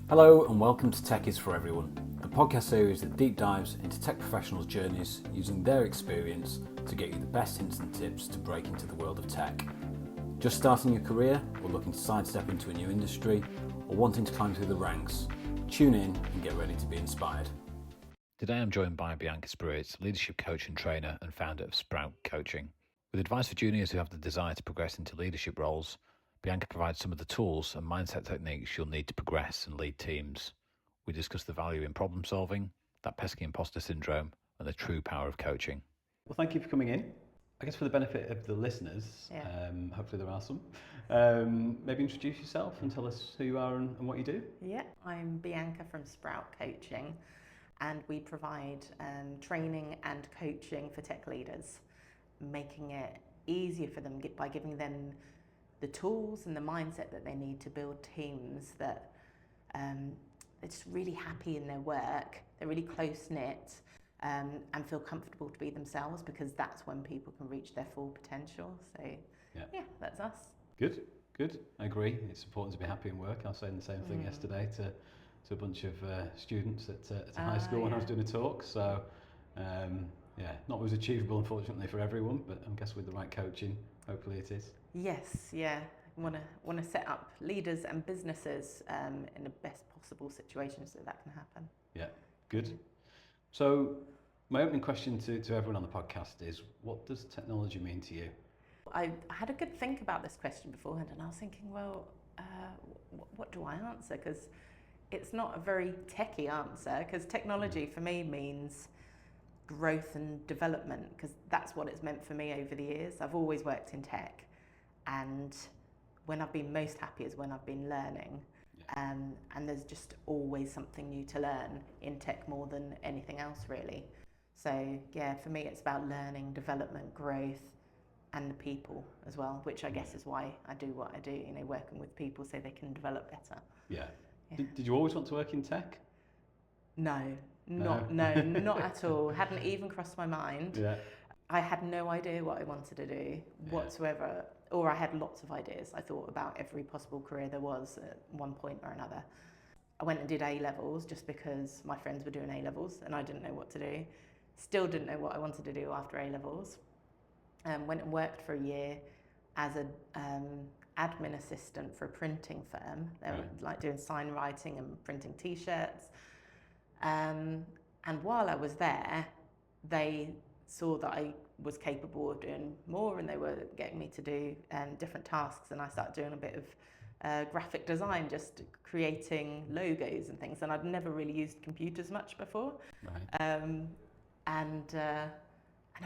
Hello and welcome to Tech is for Everyone, the podcast series that deep dives into tech professionals' journeys using their experience to get you the best hints and tips to break into the world of tech. Just starting your career or looking to sidestep into a new industry or wanting to climb through the ranks, tune in and get ready to be inspired. Today I'm joined by Bianca, Spruit, leadership coach and trainer and founder of Spruit Coaching. With advice for juniors who have the desire to progress into leadership roles, Bianca provides some of the tools and mindset techniques you'll need to progress and lead teams. We discuss the value in problem solving, that pesky imposter syndrome, and the true power of coaching. Well, thank you for coming in. I guess for the benefit of the listeners, hopefully there are some, maybe introduce yourself and tell us who you are and what you do. Yeah, I'm Bianca from Spruit Coaching, and we provide training and coaching for tech leaders, making it easier for them by giving them the tools and the mindset that they need to build teams that they're just really happy in their work, they're really close-knit, and feel comfortable to be themselves, because that's when people can reach their full potential. So yeah, that's us. Good. I agree. It's important to be happy in work. I was saying the same thing yesterday to a bunch of students at high school when I was doing a talk. So not always achievable, unfortunately, for everyone, but I guess with the right coaching, hopefully it is. Yes, yeah. Want to set up leaders and businesses in the best possible situation so that can happen. Yeah, good. So my opening question to everyone on the podcast is, what does technology mean to you? I had a good think about this question beforehand, and I was thinking, well, what do I answer? Because it's not a very techie answer, because technology for me means growth and development, because that's what it's meant for me over the years. I've always worked in tech, and when I've been most happy is when I've been learning. And there's just always something new to learn in tech more than anything else, really. So yeah, for me it's about learning, development, growth, and the people as well, which I guess is why I do what I do, working with people so they can develop better. Yeah. Did you always want to work in tech? No, not at all. Hadn't even crossed my mind. Yeah. I had no idea what I wanted to do whatsoever, or I had lots of ideas. I thought about every possible career there was at one point or another. I went and did A-levels just because my friends were doing A-levels and I didn't know what to do. Still didn't know what I wanted to do after A-levels. Went and worked for a year as an admin assistant for a printing firm. They were like doing sign writing and printing T-shirts. And while I was there, they saw that I was capable of doing more, and they were getting me to do different tasks, and I started doing a bit of graphic design, just creating logos and things, and I'd never really used computers much before. And I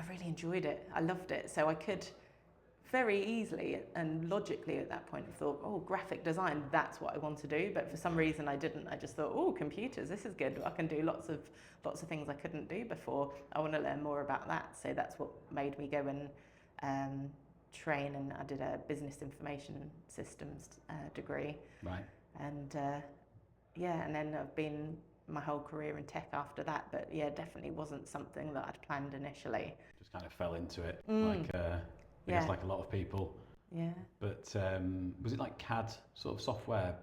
really enjoyed it. I loved it. So I could very easily and logically at that point thought, oh, graphic design, that's what I want to do. But for some reason I didn't. I just thought, oh, computers, this is good. I can do lots of things I couldn't do before. I want to learn more about that. So that's what made me go and train, and I did a business information systems degree. Right. And and then I've been my whole career in tech after that. But yeah, definitely wasn't something that I'd planned initially. Just kind of fell into it, I guess like a lot of people. Yeah. But was it like CAD sort of software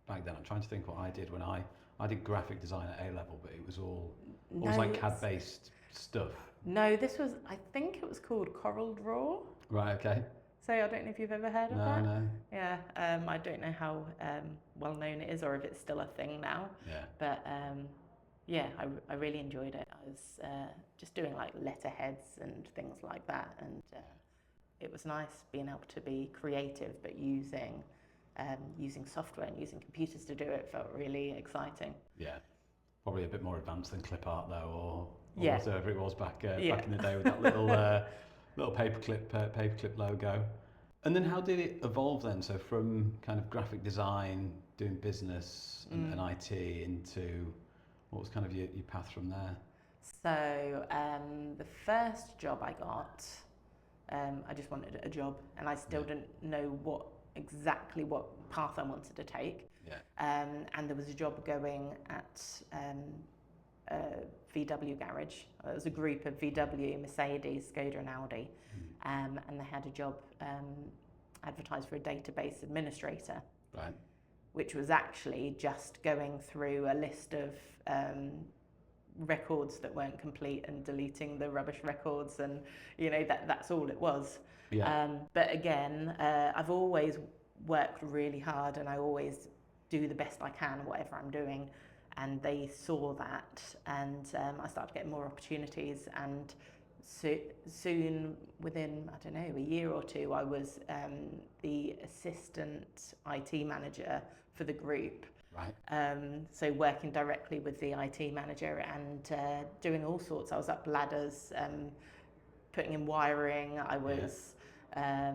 back then? I'm trying to think what I did when I did graphic design at A-level, but it was all like CAD-based stuff. No, I think it was called Coral Draw. Right, okay. So I don't know if you've ever heard of that. No. Yeah, I don't know how well known it is or if it's still a thing now. Yeah. But I really enjoyed it. I was just doing like letterheads and things like that, and it was nice being able to be creative, but using software and using computers to do it felt really exciting. Yeah, probably a bit more advanced than clip art though, or whatever it was back in the day with that little little paperclip logo. And then how did it evolve then? So from kind of graphic design, doing business and IT, into what was kind of your path from there? So the first job I got, I just wanted a job, and I still didn't know exactly what path I wanted to take. Yeah. And there was a job going at VW garage. It was a group of VW, Mercedes, Skoda and Audi. And they had a job advertised for a database administrator. Right. which was actually just going through a list of records that weren't complete and deleting the rubbish records, and that's all it was. But again, I've always worked really hard, and I always do the best I can whatever I'm doing, and they saw that, and I started getting more opportunities, and soon, within I don't know, a year or two, I was the assistant IT manager for the group. Right. So working directly with the IT manager and doing all sorts. I was up ladders, putting in wiring. I was, I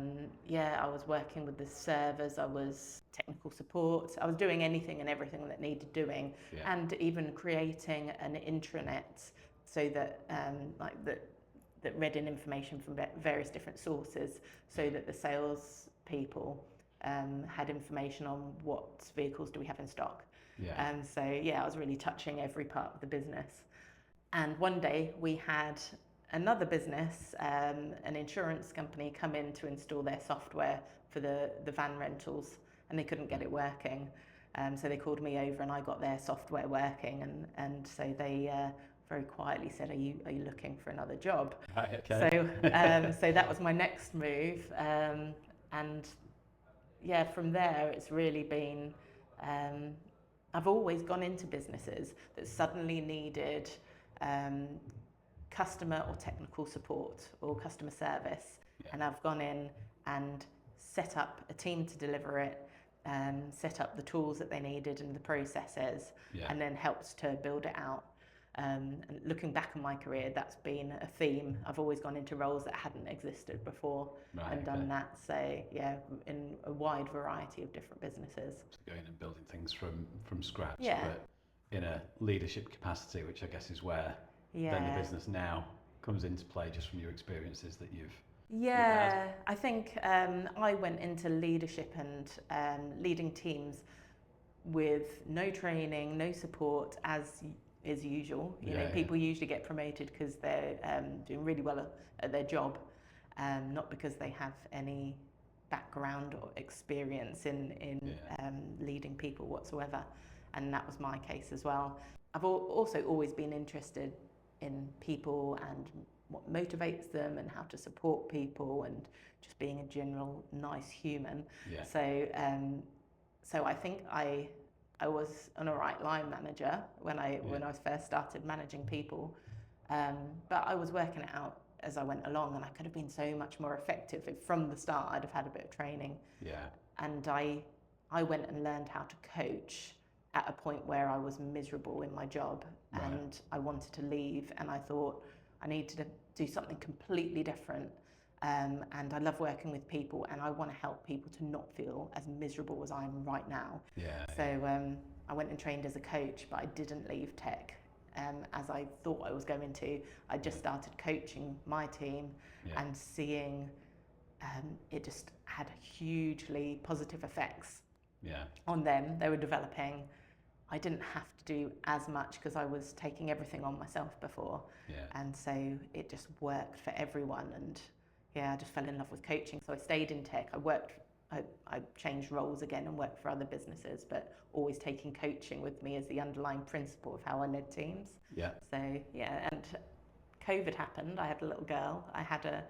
was working with the servers. I was technical support. I was doing anything and everything that needed doing, and even creating an intranet so that that read in information from various different sources, so that the sales people had information on what vehicles do we have in stock. So I was really touching every part of the business. And one day we had another business, an insurance company, come in to install their software for the van rentals, and they couldn't get it working. So they called me over, and I got their software working, and so they very quietly said, are you looking for another job? Right, okay. So that was my next move, and from there it's really been, I've always gone into businesses that suddenly needed customer or technical support or customer service, and I've gone in and set up a team to deliver it, set up the tools that they needed and the processes, and then helped to build it out. And looking back on my career, that's been a theme. I've always gone into roles that hadn't existed before, and done that. So in a wide variety of different businesses. So going and building things from scratch, but in a leadership capacity, which I guess is where then the business now comes into play, just from your experiences that you've had. I think I went into leadership and leading teams with no training, no support, as is usual. People usually get promoted because they're doing really well at their job, not because they have any background or experience in leading people whatsoever. And that was my case as well. I've also always been interested in people and what motivates them and how to support people, and just being a general nice human. So I think I was an alright line manager when I first started managing people, but I was working it out as I went along, and I could have been so much more effective if from the start I'd have had a bit of training. And I went and learned how to coach at a point where I was miserable in my job, and I wanted to leave, and I thought I needed to do something completely different. And I love working with people, and I want to help people to not feel as miserable as I am right now. So I went and trained as a coach, but I didn't leave tech as I thought I was going to. I just started coaching my team, and seeing it just had hugely positive effects on them. They were developing. I didn't have to do as much because I was taking everything on myself before, and so it just worked for everyone. And I just fell in love with coaching. So I stayed in tech. I changed roles again and worked for other businesses, but always taking coaching with me as the underlying principle of how I led teams. So and COVID happened. I had a little girl. I had a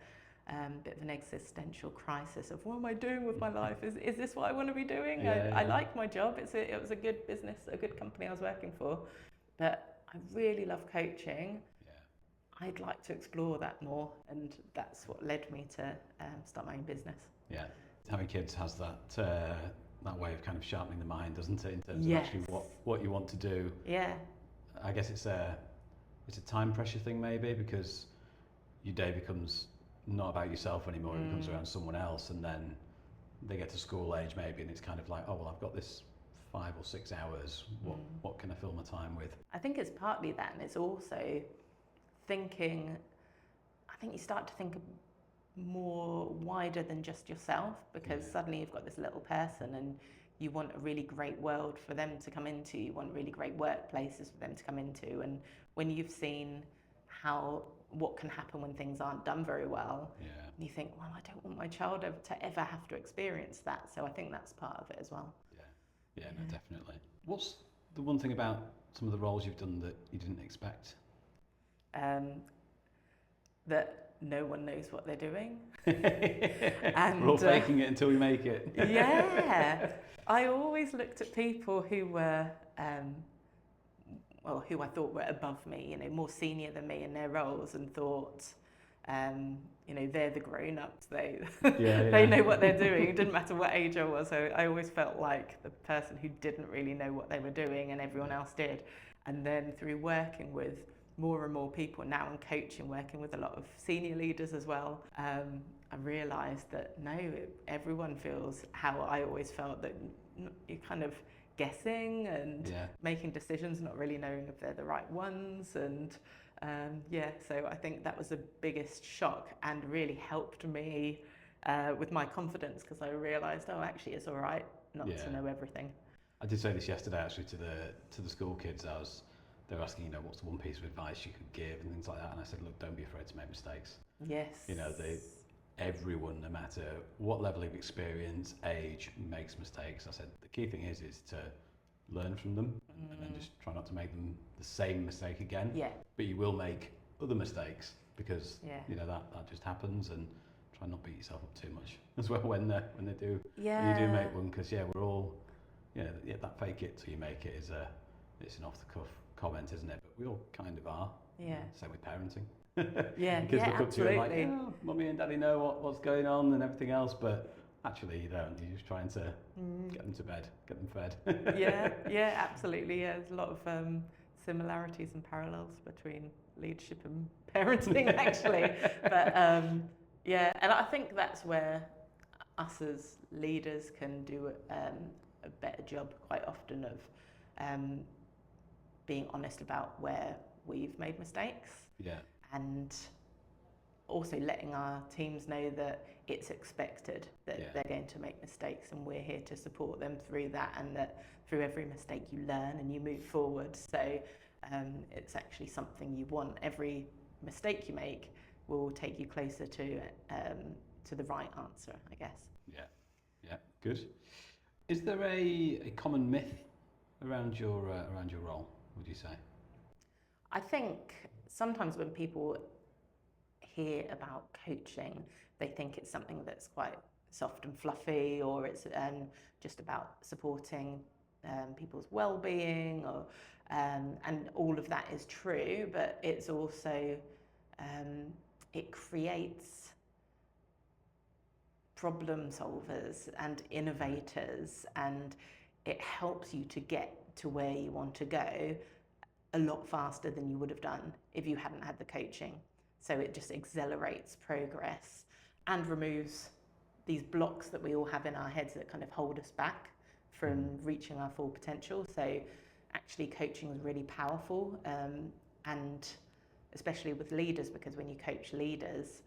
bit of an existential crisis of, what am I doing with my life? Is this what I want to be doing? I like my job. It was a good business, a good company I was working for, but I really love coaching. I'd like to explore that more, and that's what led me to start my own business. Having kids has that way of kind of sharpening the mind, doesn't it, in terms of actually what you want to do. I guess it's a time pressure thing maybe, because your day becomes not about yourself anymore. It becomes around someone else, and then they get to school age maybe, and it's kind of like, oh well, I've got this 5 or 6 hours. What can I fill my time with? I think it's partly that, and it's also thinking, I think you start to think more wider than just yourself, because suddenly you've got this little person, and you want a really great world for them to come into. You want really great workplaces for them to come into, and when you've seen what can happen when things aren't done very well, you think, well, I don't want my child to ever have to experience that. So I think that's part of it as well. Yeah, no, definitely. What's the one thing about some of the roles you've done that you didn't expect? That no one knows what they're doing. And we're all faking it until we make it. Yeah. I always looked at people who were, who I thought were above me, more senior than me in their roles, and thought, they're the grown-ups. They know what they're doing. It didn't matter what age I was. So I always felt like the person who didn't really know what they were doing, and everyone else did. And then through working with more and more people now and coaching, working with a lot of senior leaders as well, I realised that no, everyone feels how I always felt, that you're kind of guessing and making decisions, not really knowing if they're the right ones. And so I think that was the biggest shock, and really helped me with my confidence, because I realised, actually it's all right not to know everything. I did say this yesterday actually to the school kids. They were asking, what's the one piece of advice you could give and things like that, and I said, look, don't be afraid to make mistakes. Yes. Everyone, no matter what level of experience, age, makes mistakes. I said the key thing is to learn from them and then just try not to make them the same mistake again. Yeah. But you will make other mistakes, because that just happens, and try not beat yourself up too much as well when you do make one, because we're all that fake it till you make it is it's an off the cuff comment, isn't it? But we all kind of are. Yeah. Same with parenting. Kids look up to you and like, mummy and daddy know what's going on and everything else, but actually you don't. You're just trying to get them to bed, get them fed. yeah, absolutely. Yeah, there's a lot of similarities and parallels between leadership and parenting, actually. But and I think that's where us as leaders can do a better job quite often of being honest about where we've made mistakes. Yeah. And also letting our teams know that it's expected that they're going to make mistakes, and we're here to support them through that, and that through every mistake you learn and you move forward. So it's actually something you want. Every mistake you make will take you closer to the right answer, I guess. Yeah, good. Is there a common myth around your role, would you say? I think sometimes when people hear about coaching, they think it's something that's quite soft and fluffy, or it's just about supporting people's well-being, or and all of that is true, but it's also it creates problem solvers and innovators, and it helps you to get to where you want to go a lot faster than you would have done if you hadn't had the coaching. So it just accelerates progress and removes these blocks that we all have in our heads that kind of hold us back from reaching our full potential. So actually coaching is really powerful, and especially with leaders, because when you coach leaders,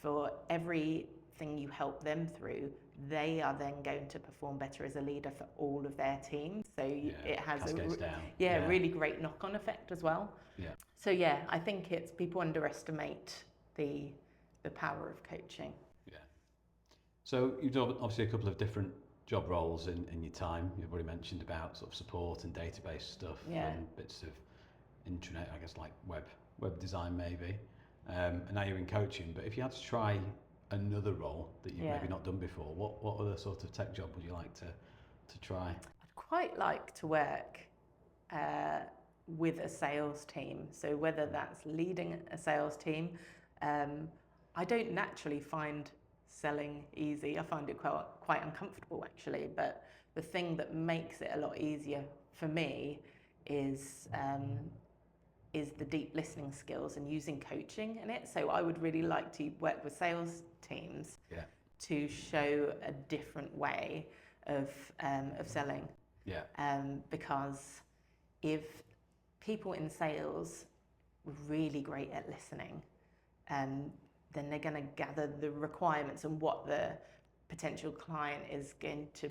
for everything you help them through, they are then going to perform better as a leader for all of their teams. So it has a really great knock-on effect as well. Yeah. So I think it's, people underestimate the power of coaching. Yeah. So you've done obviously a couple of different job roles in your time. You've already mentioned about sort of support and database stuff, and bits of intranet, I guess, like web design maybe. And now you're in coaching. But if you had to try another role that you've maybe not done before, what other sort of tech job would you like to try? I'd quite like to work with a sales team. So whether that's leading a sales team, I don't naturally find selling easy. I find it quite uncomfortable, actually. But the thing that makes it a lot easier for me is the deep listening skills and using coaching in it. So I would really like to work with sales teams to show a different way of selling. Yeah. Because if people in sales were really great at listening, then they're going to gather the requirements and what the potential client is going to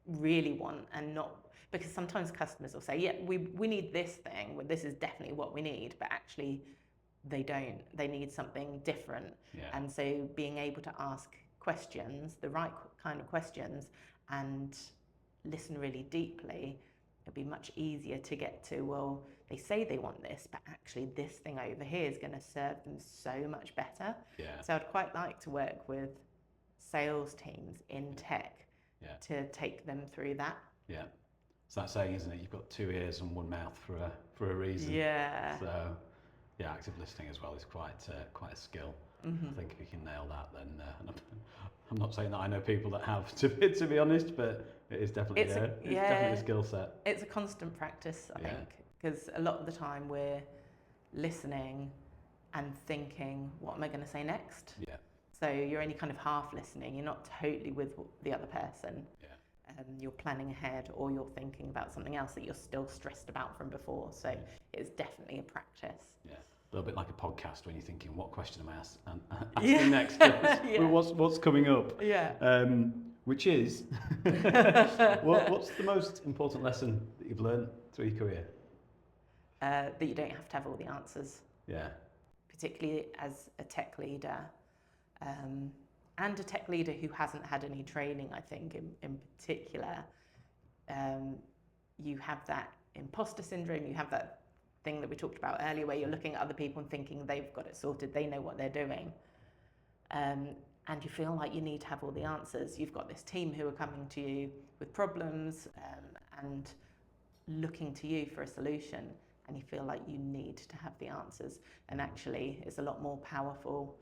really want, and not, because sometimes customers will say, we need this thing, well, this is definitely what we need, but actually they don't. They need something different. Yeah. And so being able to ask questions, the right kind of questions, and listen really deeply, it'd be much easier to get to, well, they say they want this, but actually this thing over here is going to serve them so much better. Yeah. So I'd quite like to work with sales teams in tech to take them through that. Yeah. It's that saying, isn't it? You've got 2 ears and 1 mouth for a reason. Yeah. So, yeah, active listening as well is quite a skill. I think if you can nail that, then I'm not saying that I know people that have, to be honest, but it is definitely definitely a skill set. It's a constant practice, I think, because a lot of the time we're listening and thinking, what am I going to say next? Yeah. So you're only kind of half listening. You're not totally with the other person. Yeah. You're planning ahead, or you're thinking about something else that you're still stressed about from before. So it's definitely a practice. Yeah. A little bit like a podcast when you're thinking, what question am I asking next? What's coming up? Yeah. Which is, what's the most important lesson that you've learned through your career? That you don't have to have all the answers. Yeah. Particularly as a tech leader, and a tech leader who hasn't had any training, I think, in particular, you have that imposter syndrome, you have that thing that we talked about earlier where you're looking at other people and thinking they've got it sorted, they know what they're doing. And you feel like you need to have all the answers. You've got this team who are coming to you with problems and looking to you for a solution, and you feel like you need to have the answers. And actually, it's a lot more powerful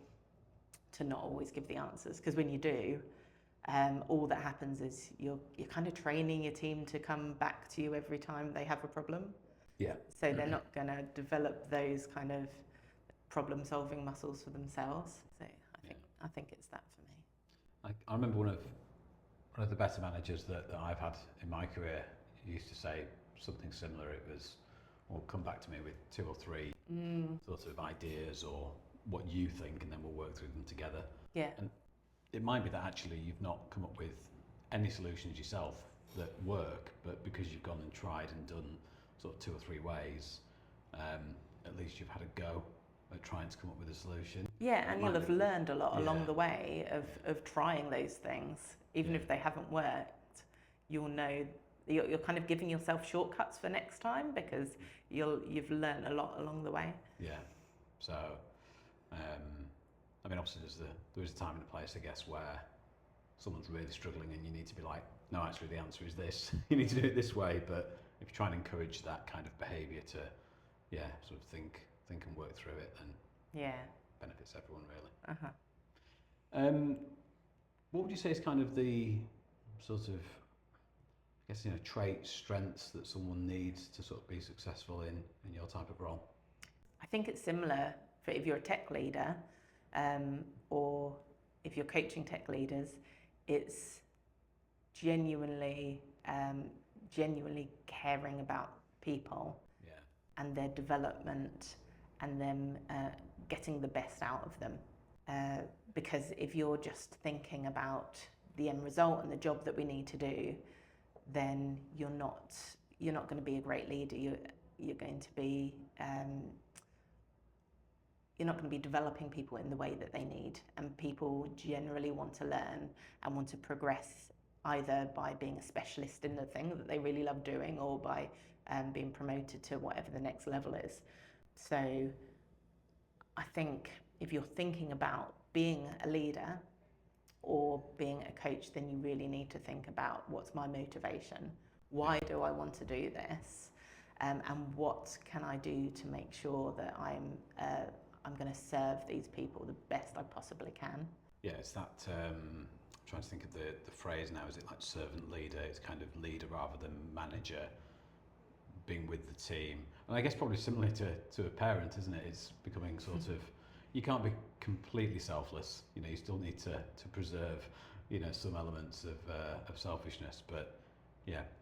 to not always give the answers, because when you do, all that happens is you're kind of training your team to come back to you every time they have a problem. Yeah. So they're not going to develop those kind of problem-solving muscles for themselves. So I think it's that for me. I remember one of the better managers that I've had in my career used to say something similar. It was, well, come back to me with 2 or 3 sort of ideas or what you think, and then we'll work through them together. Yeah. And it might be that actually you've not come up with any solutions yourself that work, but because you've gone and tried and done sort of 2 or 3 ways, at least you've had a go at trying to come up with a solution. Yeah, and you'll have learned a lot along the way of trying those things. Even if they haven't worked, you'll know, you're kind of giving yourself shortcuts for next time, because you've learned a lot along the way. Yeah. So, I mean, obviously there is a time and a place, I guess, where someone's really struggling and you need to be like, no, actually the answer is this. You need to do it this way. But if you try and encourage that kind of behaviour to, sort of think and work through it, then benefits everyone really. What would you say is kind of the sort of, I guess, traits, strengths that someone needs to sort of be successful in your type of role? I think it's similar for if you're a tech leader, or if you're coaching tech leaders. It's genuinely caring about people and their development and them getting the best out of them. Because if you're just thinking about the end result and the job that we need to do, then you're not going to be a great leader. You're going to be you're not going to be developing people in the way that they need. And people generally want to learn and want to progress, either by being a specialist in the thing that they really love doing, or by being promoted to whatever the next level is. So I think if you're thinking about being a leader or being a coach, then you really need to think about, what's my motivation? Why do I want to do this? And what can I do to make sure that I'm going to serve these people the best I possibly can? Yeah, it's that, I'm trying to think of the phrase now, is it like servant leader? It's kind of leader rather than manager, being with the team. And I guess probably similarly to a parent, isn't it? It's becoming sort of, you can't be completely selfless. You still need to preserve, some elements of selfishness, but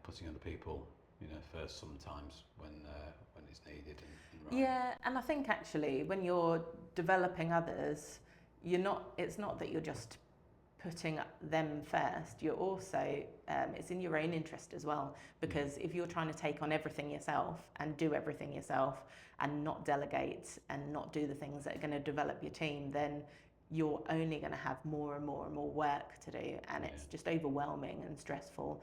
putting other people, first sometimes when it's needed and right. Yeah, and I think actually when you're developing others, it's not that you're just putting them first. You're also, it's in your own interest as well, because if you're trying to take on everything yourself and do everything yourself and not delegate and not do the things that are going to develop your team, then you're only going to have more and more and more work to do, and it's just overwhelming and stressful.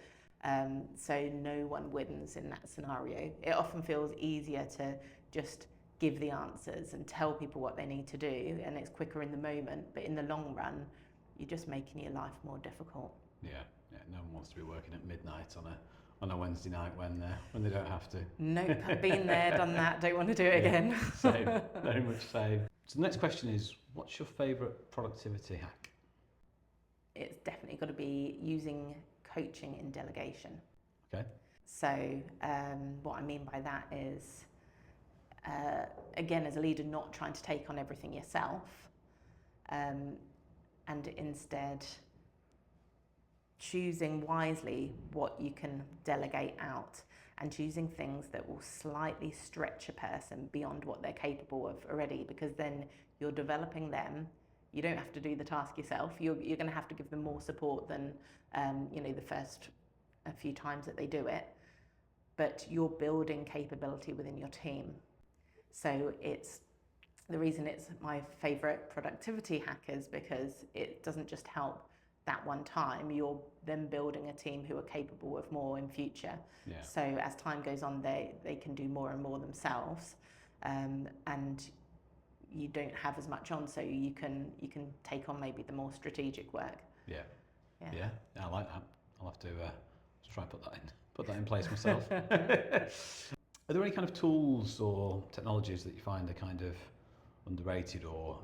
So no one wins in that scenario. It often feels easier to just give the answers and tell people what they need to do, and it's quicker in the moment, but in the long run, you're just making your life more difficult. Yeah, no one wants to be working at midnight on a Wednesday night when they don't have to. Nope, been there, done that, don't want to do it again. Same, very much same. So the next question is, what's your favourite productivity hack? It's definitely got to be using coaching in delegation. Okay. So what I mean by that is, again, as a leader, not trying to take on everything yourself, and instead choosing wisely what you can delegate out, and choosing things that will slightly stretch a person beyond what they're capable of already, because then you're developing them. You don't have to do the task yourself. You're going to have to give them more support than the first a few times that they do it, but you're building capability within your team. So it's the reason it's my favorite productivity hack is because it doesn't just help that one time, you're then building a team who are capable of more in future. Yeah. So as time goes on, they can do more and more themselves, and you don't have as much on, so you can take on maybe the more strategic work. Yeah, I like that. I'll have to try and put that in place myself. Are there any kind of tools or technologies that you find are kind of underrated or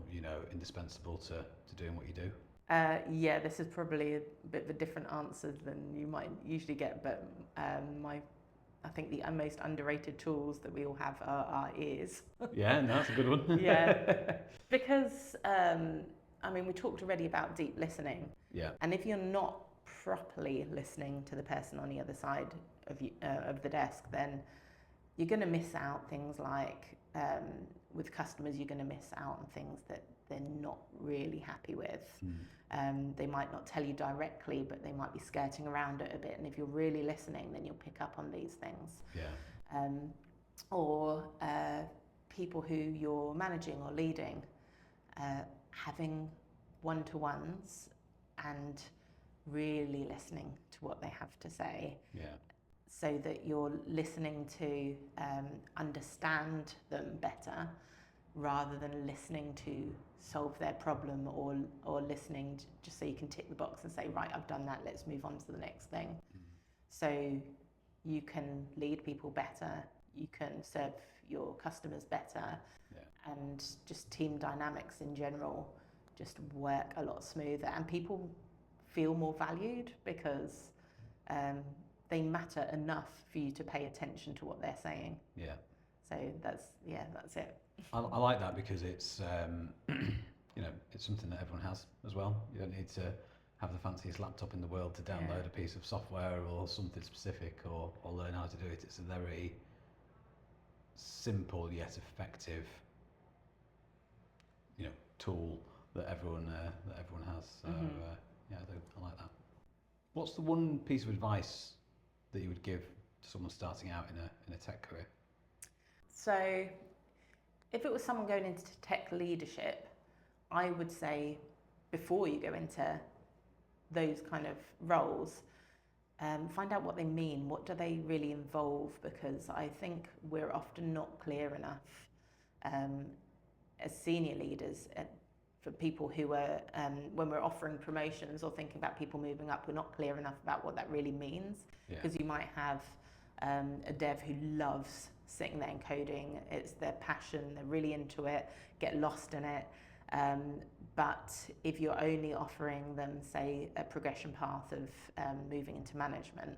indispensable to doing what you do? Yeah, this is probably a bit of a different answer than you might usually get, but I think the most underrated tools that we all have are our ears. Yeah, no, that's a good one. Yeah, because we talked already about deep listening. Yeah. And if you're not properly listening to the person on the other side of the desk, then you're going to miss out things like with customers, you're going to miss out on things that they're not really happy with. They might not tell you directly, but they might be skirting around it a bit. And if you're really listening, then you'll pick up on these things. Yeah. Or people who you're managing or leading, having one-to-ones and really listening to what they have to say. Yeah. So that you're listening to understand them better, rather than listening to solve their problem, or listening just so you can tick the box and say, right, I've done that, let's move on to the next thing. So you can lead people better, you can serve your customers better, and just team dynamics in general just work a lot smoother, and people feel more valued because they matter enough for you to pay attention to what they're saying. Yeah. So that's it. I like that because it's it's something that everyone has as well. You don't need to have the fanciest laptop in the world to download a piece of software or something specific or learn how to do it. It's a very simple yet effective tool that everyone has. So I like that. What's the one piece of advice that you would give to someone starting out in a tech career? So if it was someone going into tech leadership, I would say before you go into those kind of roles, find out what they mean. What do they really involve? Because I think we're often not clear enough as senior leaders for people who are, when we're offering promotions or thinking about people moving up, we're not clear enough about what that really means. Because you might have a dev who loves sitting there and coding, it's their passion, they're really into it, get lost in it. But if you're only offering them, say, a progression path of moving into management,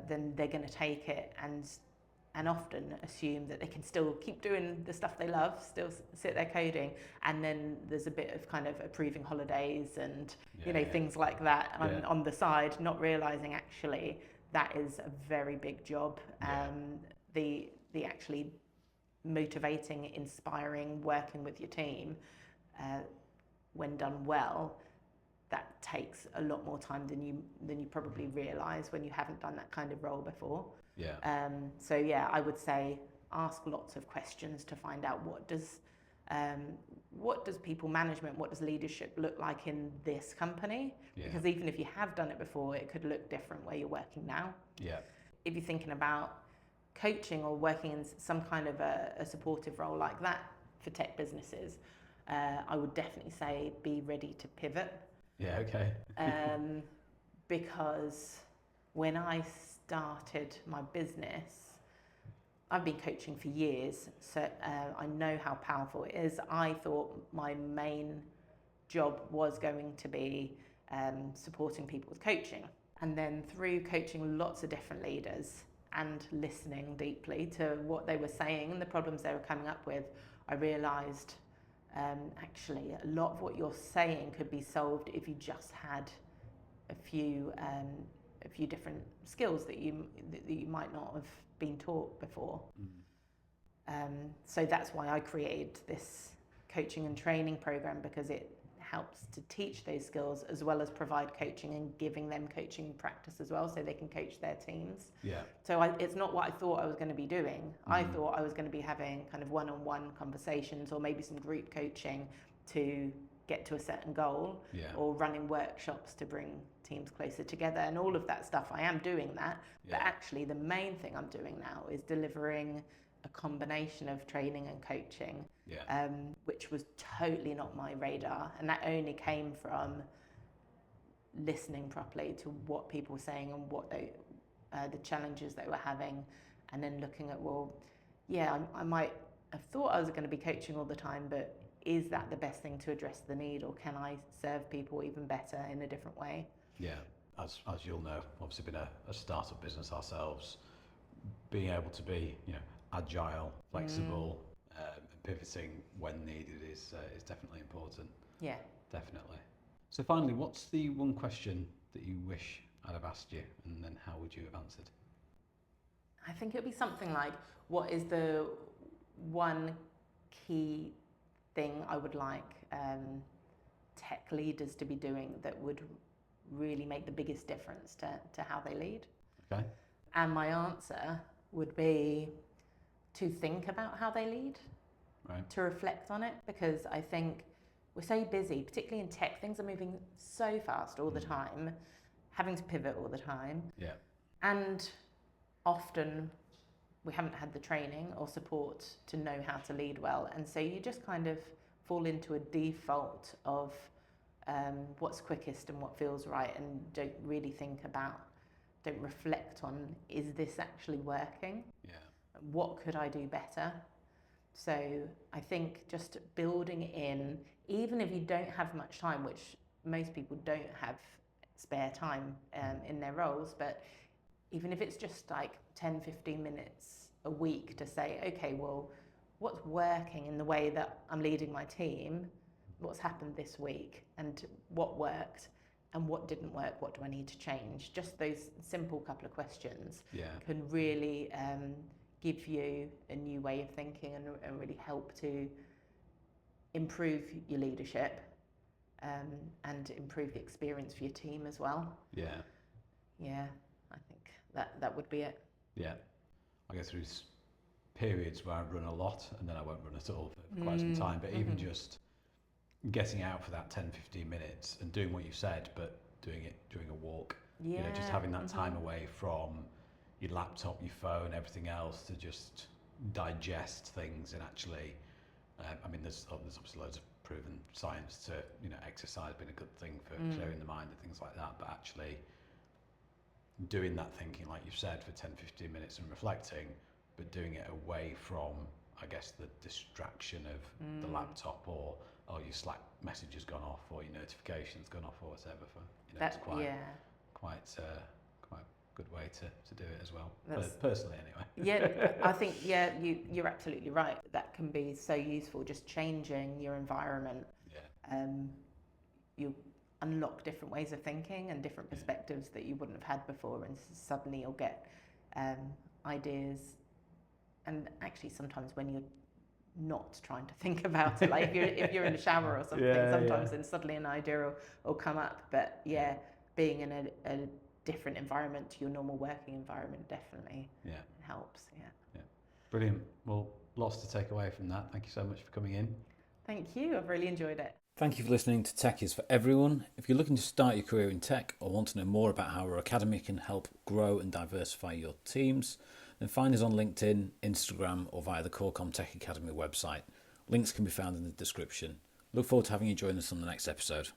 then they're going to take it and often assume that they can still keep doing the stuff they love, still sit there coding, and then there's a bit of kind of approving holidays and things like that on the side, not realizing actually that is a very big job. The actually motivating, inspiring, working with your team, when done well, that takes a lot more time than you probably realize when you haven't done that kind of role before. I would say ask lots of questions to find out what does What does people management, what does leadership look like in this company? Yeah. Because even if you have done it before, it could look different where you're working now. Yeah. If you're thinking about coaching or working in some kind of a supportive role like that for tech businesses, I would definitely say be ready to pivot. Yeah, okay. Because when I started my business, I've been coaching for years, so I know how powerful it is. I thought my main job was going to be supporting people with coaching. And then through coaching lots of different leaders and listening deeply to what they were saying and the problems they were coming up with, I realised actually a lot of what you're saying could be solved if you just had a few different skills that you might not have been taught before. So that's why I created this coaching and training program, because it helps to teach those skills as well as provide coaching and giving them coaching practice as well, so they can coach their teams. Yeah. So it's not what I thought I was going to be doing. I thought I was going to be having kind of one-on-one conversations or maybe some group coaching to get to a certain goal, or running workshops to bring teams closer together, and all of that stuff. I am doing that, but actually the main thing I'm doing now is delivering a combination of training and coaching, which was totally not my radar, and that only came from listening properly to what people were saying and what the challenges they were having, and then looking at, I might have thought I was going to be coaching all the time, but is that the best thing to address the need, or can I serve people even better in a different way? Yeah, as you'll know, obviously been a startup business ourselves, being able to be, agile, flexible, and pivoting when needed is definitely important. Yeah. Definitely. So finally, what's the one question that you wish I'd have asked you, and then how would you have answered? I think it would be something like, what is the one key thing I would like tech leaders to be doing that would really make the biggest difference to how they lead? Okay. And my answer would be to think about how they lead, right, to reflect on it, because I think we're so busy, particularly in tech, things are moving so fast all the time, having to pivot all the time. Yeah. And often we haven't had the training or support to know how to lead well. And so you just kind of fall into a default of what's quickest and what feels right, and don't really don't reflect on, is this actually working? Yeah. What could I do better? So I think just building in, even if you don't have much time, which most people don't have spare time in their roles, but even if it's just like 10, 15 minutes a week to say, okay, well, what's working in the way that I'm leading my team? What's happened this week, and what worked and what didn't work? What do I need to change? Just those simple couple of questions can really give you a new way of thinking and really help to improve your leadership and improve the experience for your team as well. Yeah, I think that would be it. Yeah, I go through periods where I run a lot and then I won't run at all for quite some time, but even just getting out for that 10-15 minutes and doing what you said, but doing it during a walk, just having that time away from your laptop, your phone, everything else, to just digest things. And actually, there's obviously loads of proven science to, exercise being a good thing for clearing the mind and things like that, but actually doing that thinking, like you've said, for 10-15 minutes and reflecting, but doing it away from, I guess, the distraction of the laptop, or your Slack message has gone off, or your notification's gone off, or whatever. It's quite a good way to do it as well. Personally, anyway. Yeah, I think you're absolutely right. That can be so useful. Just changing your environment. Yeah. You unlock different ways of thinking and different perspectives that you wouldn't have had before, and suddenly you'll get ideas. And actually, sometimes when you're not trying to think about it, like if you're in the shower or something, sometimes then suddenly an idea will come up. But being in a different environment to your normal working environment definitely helps. Yeah. Brilliant. Well, lots to take away from that. Thank you so much for coming in. Thank you. I've really enjoyed it. Thank you for listening to Tech is for Everyone. If you're looking to start your career in tech or want to know more about how our academy can help grow and diversify your teams, then find us on LinkedIn, Instagram, or via the Qualcomm Tech Academy website. Links can be found in the description. Look forward to having you join us on the next episode.